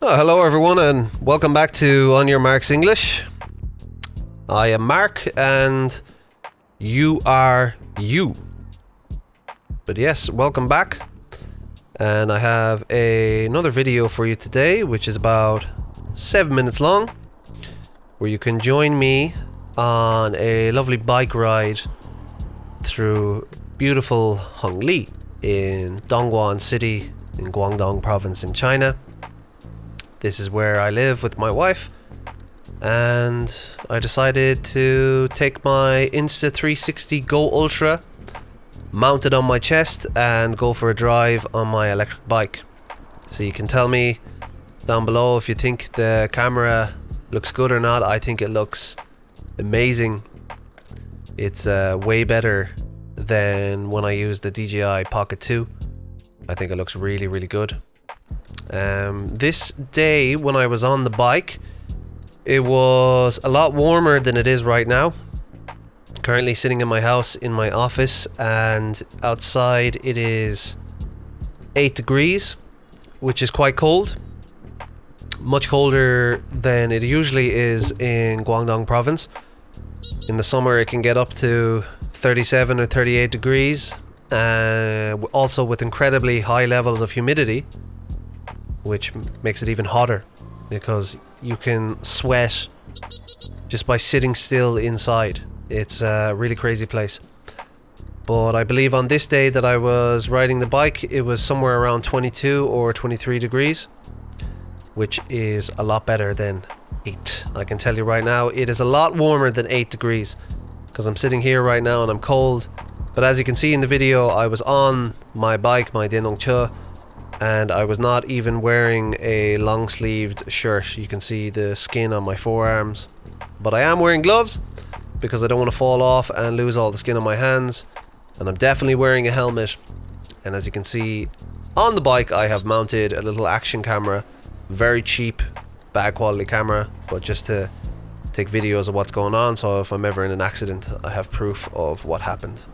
Oh, hello everyone and welcome back to On Your Marks English. I am Mark and you are you. But yes, welcome back. And I have another video for you today, which is about 7 minutes long, where you can join me on a lovely bike ride through beautiful Hongli in Dongguan City in Guangdong Province in China. This is where I live with my wife, and I decided to take my Insta360 Go Ultra, mount it on my chest, and go for a drive on my electric bike. So you can tell me down below if you think the camera looks good or not. I think it looks amazing. It's way better than when I used the DJI Pocket 2. I think it looks really, really good. This day when I was on the bike, it was a lot warmer than it is right now. Currently sitting in my house in my office, and outside it is 8 degrees, which is quite cold. Much colder than it usually is in Guangdong Province. In the summer it can get up to 37 or 38 degrees, also with incredibly high levels of humidity, which makes it even hotter because you can sweat just by sitting still inside. It's a really crazy place. But I believe on this day that I was riding the bike, it was somewhere around 22 or 23 degrees, which is a lot better than 8. I can tell you right now, it is a lot warmer than 8 degrees, because I'm sitting here right now and I'm cold. But as you can see in the video, I was on my bike, my Dendongche, and I was not even wearing a long-sleeved shirt. You can see the skin on my forearms. But I am wearing gloves because I don't want to fall off and lose all the skin on my hands. And I'm definitely wearing a helmet. And as you can see on the bike, I have mounted a little action camera. Very cheap, bad quality camera, but just to take videos of what's going on, so if I'm ever in an accident, I have proof of what happened.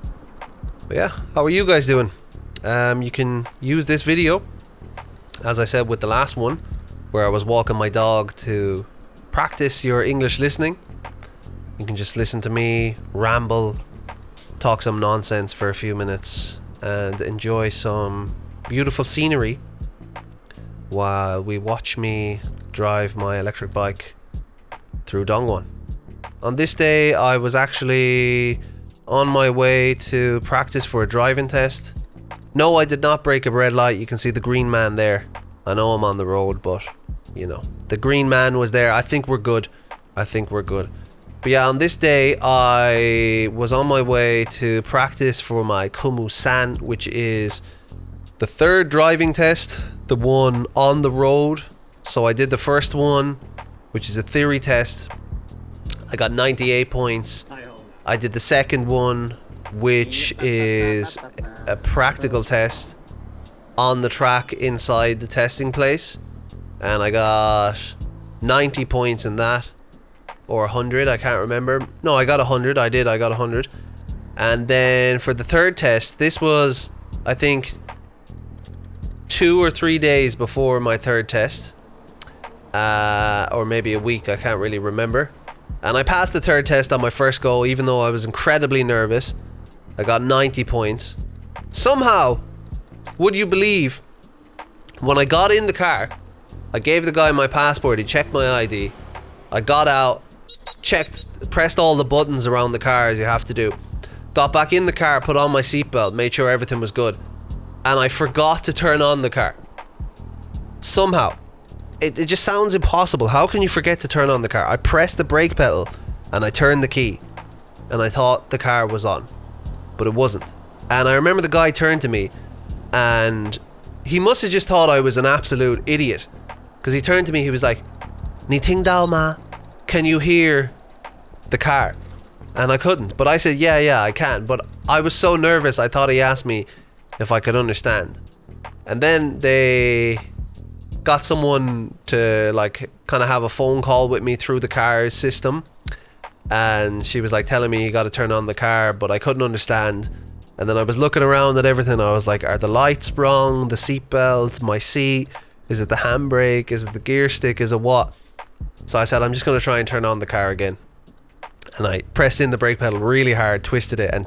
But yeah, how are you guys doing? You can use this video, as I said with the last one, where I was walking my dog, to practice your English listening. You can just listen to me ramble, talk some nonsense for a few minutes, and enjoy some beautiful scenery while we watch me drive my electric bike through Dongguan. On this day, I was actually on my way to practice for a driving test. No, I did not break a red light. You can see the green man there. I know I'm on the road, but you know, the green man was there. I think we're good. But yeah, on this day, I was on my way to practice for my Kumu San, which is the third driving test, the one on the road. So I did the first one, which is a theory test. I got 98 points. I did the second one, which is a practical test on the track inside the testing place, and I got 90 points in that, or 100, I can't remember. No, I got 100. I got 100. And then for the third test, this was, I think, 2 or 3 days before my third test, or maybe a week, I can't really remember. And I passed the third test on my first go, even though I was incredibly nervous. I got 90 points. Somehow, would you believe, when I got in the car, I gave the guy my passport, he checked my ID, I got out, checked, pressed all the buttons around the car as you have to do, got back in the car, put on my seatbelt, made sure everything was good, and I forgot to turn on the car. Somehow. It just sounds impossible. How can you forget to turn on the car? I pressed the brake pedal and I turned the key, and I thought the car was on, but it wasn't. And I remember the guy turned to me, and he must have just thought I was an absolute idiot, because he turned to me, he was like, "Ni ting dao ma? Can you hear the car?" And I couldn't, but I said, yeah, I can. But I was so nervous, I thought he asked me if I could understand. And then they got someone to like kind of have a phone call with me through the car system, and she was like telling me you got to turn on the car, but I couldn't understand. And then I was looking around at everything. I was like, are the lights wrong? The seatbelt, my seat, Is it the handbrake? Is it the gear stick? Is it what? So I said, I'm just going to try and turn on the car again. And I pressed in the brake pedal really hard, twisted it, and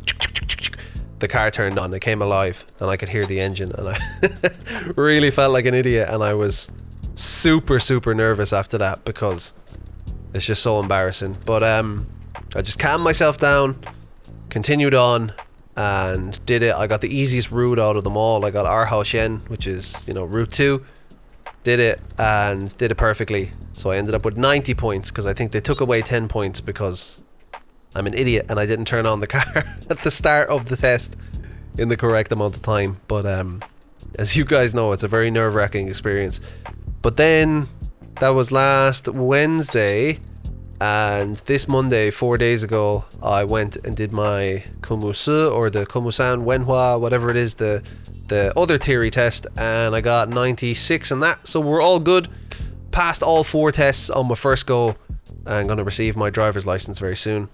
the car turned on. It came alive, and I could hear the engine, and I really felt like an idiot, and I was super nervous after that because it's just so embarrassing. But I just calmed myself down, continued on, and did it. I got the easiest route out of them all. I got Arhao-Shen, which is, you know, route 2. Did it, and did it perfectly. So I ended up with 90 points because I think they took away 10 points because I'm an idiot and I didn't turn on the car at the start of the test in the correct amount of time. But as you guys know, it's a very nerve-wracking experience. But then that was last Wednesday, and this Monday, 4 days ago, I went and did my Komusu, or the Komusan Wenhua, whatever it is, the other theory test, and I got 96 on that, so we're all good. Passed all 4 tests on my first go. I'm going to receive my driver's license very soon,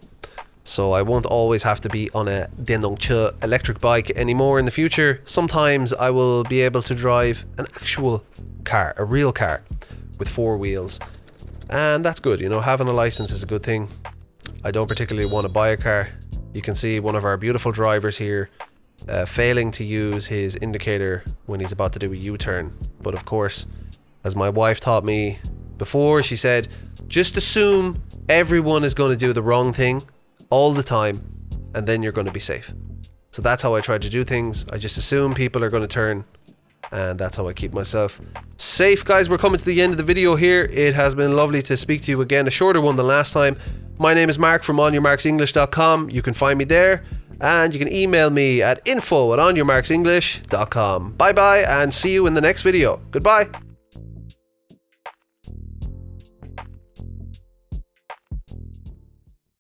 so I won't always have to be on a Dendongche electric bike anymore in the future. Sometimes I will be able to drive an actual car, a real car with 4 wheels, and that's good. You know, having a license is a good thing. I don't particularly want to buy a car. You can see one of our beautiful drivers here failing to use his indicator when he's about to do a U-turn. But of course, as my wife taught me before, she said, just assume everyone is going to do the wrong thing all the time, and then you're going to be safe. So that's how I try to do things. I just assume people are going to turn, and that's how I keep myself safe. Guys, we're coming to the end of the video here. It has been lovely to speak to you again, a shorter one than last time. My name is Mark from onyourmarksenglish.com. You can find me there, and you can email me at info@onyourmarksenglish.com. Bye bye, and see you in the next video. Goodbye.